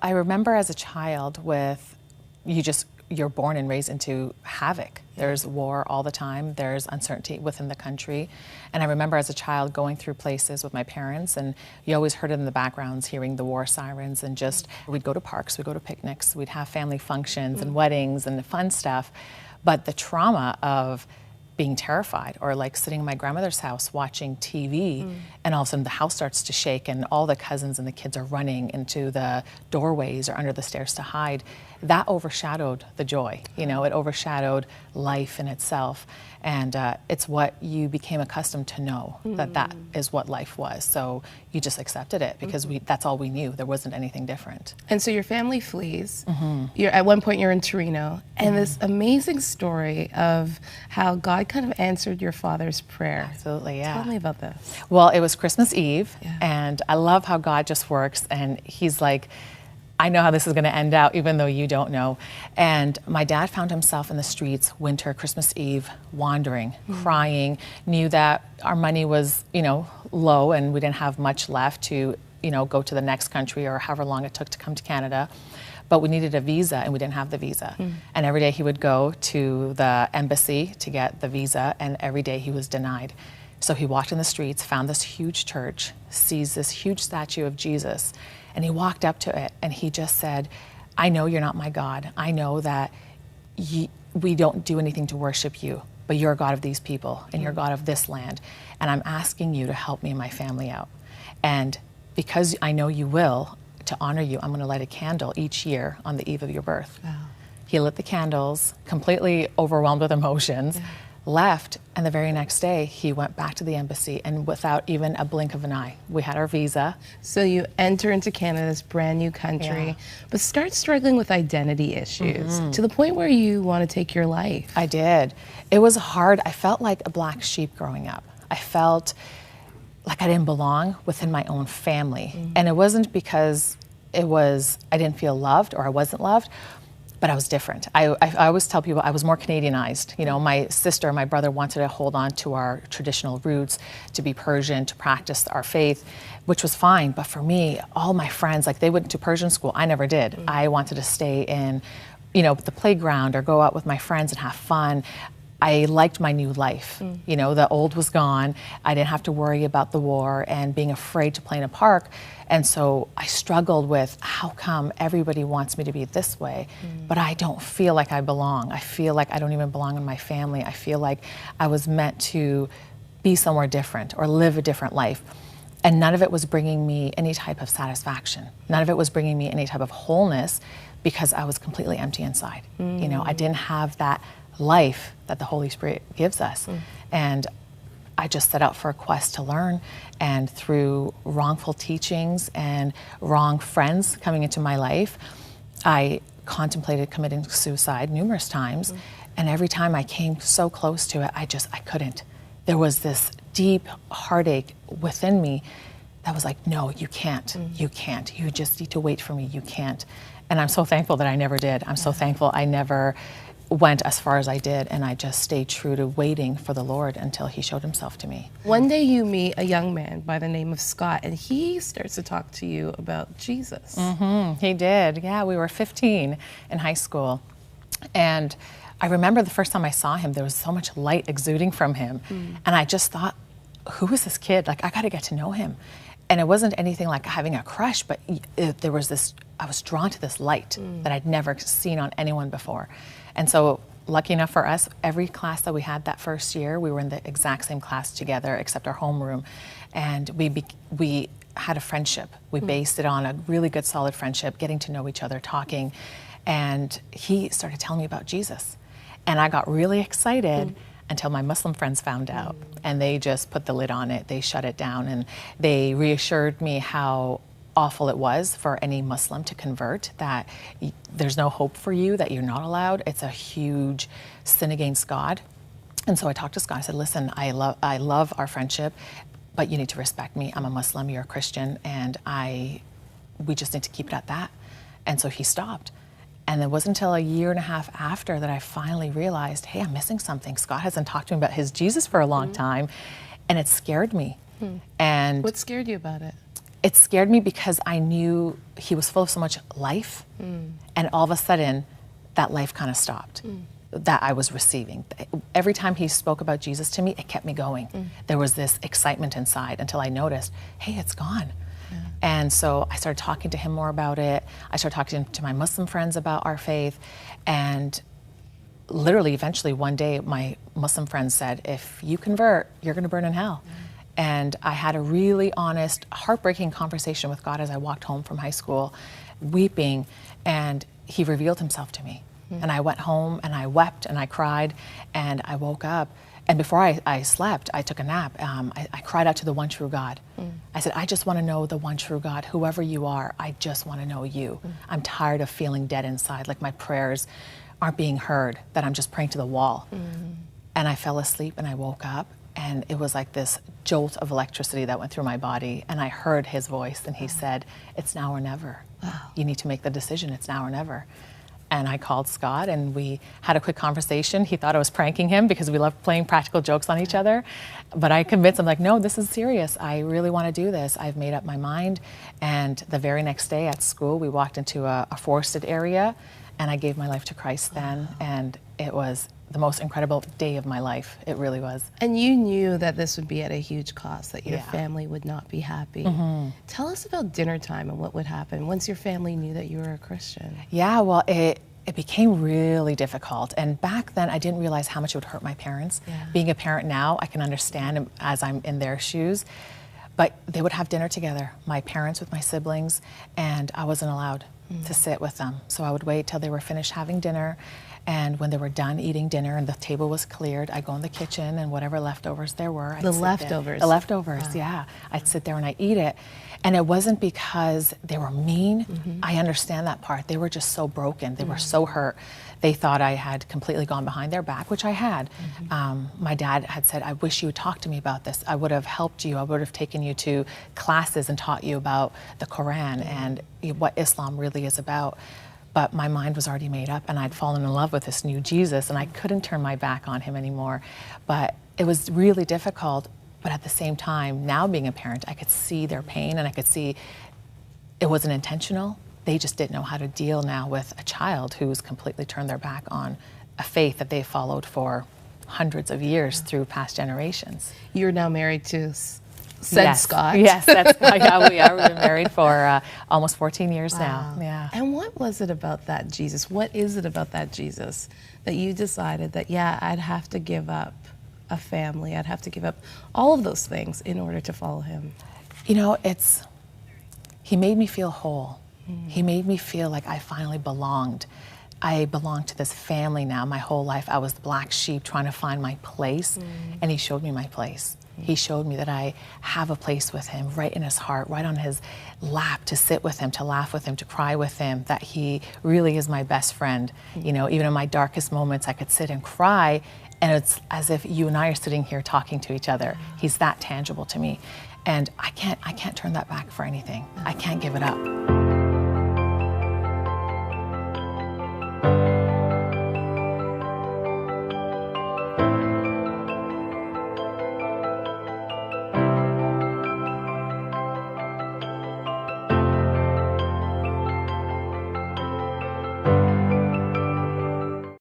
I remember as a child you're born and raised into havoc. There's war all the time. There's uncertainty within the country. And I remember as a child going through places with my parents, and you always heard it in the backgrounds, hearing the war sirens, and just, we'd go to parks, we'd go to picnics, we'd have family functions and weddings and fun stuff. But the trauma of being terrified, or like sitting in my grandmother's house watching TV, and all of a sudden the house starts to shake and all the cousins and the kids are running into the doorways or under the stairs to hide, that overshadowed the joy. You know, it overshadowed life in itself. And it's what you became accustomed to know, that is what life was. So you just accepted it because that's all we knew. There wasn't anything different. And so your family flees. At one point you're in Torino, and this amazing story of how God kind of answered your father's prayer. Absolutely, yeah. Tell me about this. Well, it was Christmas Eve, and I love how God just works, and he's like, I know how this is going to end out, even though you don't know. And my dad found himself in the streets winter, Christmas Eve, wandering, crying, knew that our money was, low and we didn't have much left to, go to the next country or however long it took to come to Canada. But we needed a visa and we didn't have the visa. And every day he would go to the embassy to get the visa, and every day he was denied. So he walked in the streets, found this huge church, sees this huge statue of Jesus, and he walked up to it and he just said, I know you're not my God. I know that we don't do anything to worship you, but you're a God of these people and you're God of this land. And I'm asking you to help me and my family out. And because I know you will, to honor you, I'm going to light a candle each year on the eve of your birth. Wow. He lit the candles, completely overwhelmed with emotions, left, and the very next day he went back to the embassy, and without even a blink of an eye, we had our visa. So you enter into Canada, this brand new country, but start struggling with identity issues to the point where you want to take your life. I did. It was hard. I felt like a black sheep growing up. I felt like I didn't belong within my own family. And it wasn't because I didn't feel loved or I wasn't loved, but I was different. I always tell people I was more Canadianized. My sister, my brother wanted to hold on to our traditional roots, to be Persian, to practice our faith, which was fine. But for me, all my friends, like they went to Persian school. I never did. I wanted to stay in, the playground or go out with my friends and have fun. I liked my new life. The old was gone. I didn't have to worry about the war and being afraid to play in a park. And so I struggled with, how come everybody wants me to be this way, but I don't feel like I belong. I feel like I don't even belong in my family. I feel like I was meant to be somewhere different or live a different life. And none of it was bringing me any type of satisfaction. None of it was bringing me any type of wholeness, because I was completely empty inside. I didn't have that life that the Holy Spirit gives us. And I just set out for a quest to learn, and through wrongful teachings and wrong friends coming into my life, I contemplated committing suicide numerous times. And every time I came so close to it, I couldn't. There was this deep heartache within me that was like, no, you can't, you can't. You just need to wait for me, you can't. And I'm so thankful that I never did. I'm so thankful I never went as far as I did, and I just stayed true to waiting for the Lord until he showed himself to me. One day you meet a young man by the name of Scott, and he starts to talk to you about Jesus. He did, yeah. We were 15 in high school. And I remember the first time I saw him, there was so much light exuding from him. And I just thought, who is this kid? Like, I gotta get to know him. And it wasn't anything like having a crush, but there was this, I was drawn to this light that I'd never seen on anyone before. And so, lucky enough for us, every class that we had that first year, we were in the exact same class together, except our homeroom. And we had a friendship. We based it on a really good, solid friendship, getting to know each other, talking. And he started telling me about Jesus. And I got really excited until my Muslim friends found out. And they just put the lid on it. They shut it down. And they reassured me how awful it was for any Muslim to convert, that there's no hope for you, that you're not allowed. It's a huge sin against God. And so I talked to Scott. I said, listen, I love our friendship, but you need to respect me. I'm a Muslim, you're a Christian, and we just need to keep it at that. And so he stopped. And it wasn't until a year and a half after that I finally realized, hey, I'm missing something. Scott hasn't talked to me about his Jesus for a long time, and it scared me. And what scared you about it? it scared me because I knew he was full of so much life, and all of a sudden, that life kind of stopped. That I was receiving. Every time he spoke about Jesus to me, it kept me going. There was this excitement inside until I noticed, hey, it's gone. Yeah. And so I started talking to him more about it. I started talking to my Muslim friends about our faith. And literally, eventually, one day, my Muslim friend said, if you convert, you're going to burn in hell. And I had a really honest, heartbreaking conversation with God as I walked home from high school, weeping, and he revealed himself to me. And I went home and I wept and I cried and I woke up. And before I slept, I took a nap. I cried out to the one true God. I said, I just want to know the one true God, whoever you are, I just want to know you. I'm tired of feeling dead inside, like my prayers aren't being heard, that I'm just praying to the wall. And I fell asleep and I woke up and it was like this jolt of electricity that went through my body. And I heard his voice and he said, it's now or never. You need to make the decision, it's now or never. And I called Scott and we had a quick conversation. He thought I was pranking him because we love playing practical jokes on each other. But I convinced him, like, no, this is serious. I really want to do this. I've made up my mind. And the very next day at school, we walked into a forested area and I gave my life to Christ then. And it was the most incredible day of my life. It really was. And you knew that this would be at a huge cost, that your family would not be happy. Tell us about dinner time and what would happen once your family knew that you were a Christian. Yeah, well, it became really difficult. And back then, I didn't realize how much it would hurt my parents. Being a parent now, I can understand as I'm in their shoes. But they would have dinner together, my parents with my siblings, and I wasn't allowed to sit with them. So I would wait till they were finished having dinner. And when they were done eating dinner and the table was cleared, I'd go in the kitchen and whatever leftovers there were, I'd The sit leftovers? there. The leftovers, yeah. I'd sit there and I'd eat it. And it wasn't because they were mean. I understand that part. They were just so broken. They were so hurt. They thought I had completely gone behind their back, which I had. My dad had said, I wish you would talk to me about this. I would have helped you. I would have taken you to classes and taught you about the Quran and what Islam really is about. But my mind was already made up and I'd fallen in love with this new Jesus and I couldn't turn my back on him anymore. But it was really difficult. But at the same time, now being a parent, I could see their pain and I could see it wasn't intentional. They just didn't know how to deal now with a child who's completely turned their back on a faith that they followed for hundreds of years through past generations. You're now married to Scott. Yes, that's yeah, we are. We've been married for almost 14 years now. Yeah. And what was it about that Jesus? What is it about that Jesus that you decided that, yeah, I'd have to give up a family, I'd have to give up all of those things in order to follow him? You know, he made me feel whole. He made me feel like I finally belonged. I belong to this family now. My whole life I was the black sheep trying to find my place, and he showed me my place. He showed me that I have a place with him, right in his heart, right on his lap, to sit with him, to laugh with him, to cry with him, that he really is my best friend. You know, even in my darkest moments, I could sit and cry, and it's as if you and I are sitting here talking to each other. He's that tangible to me. And I can't turn that back for anything. I can't give it up.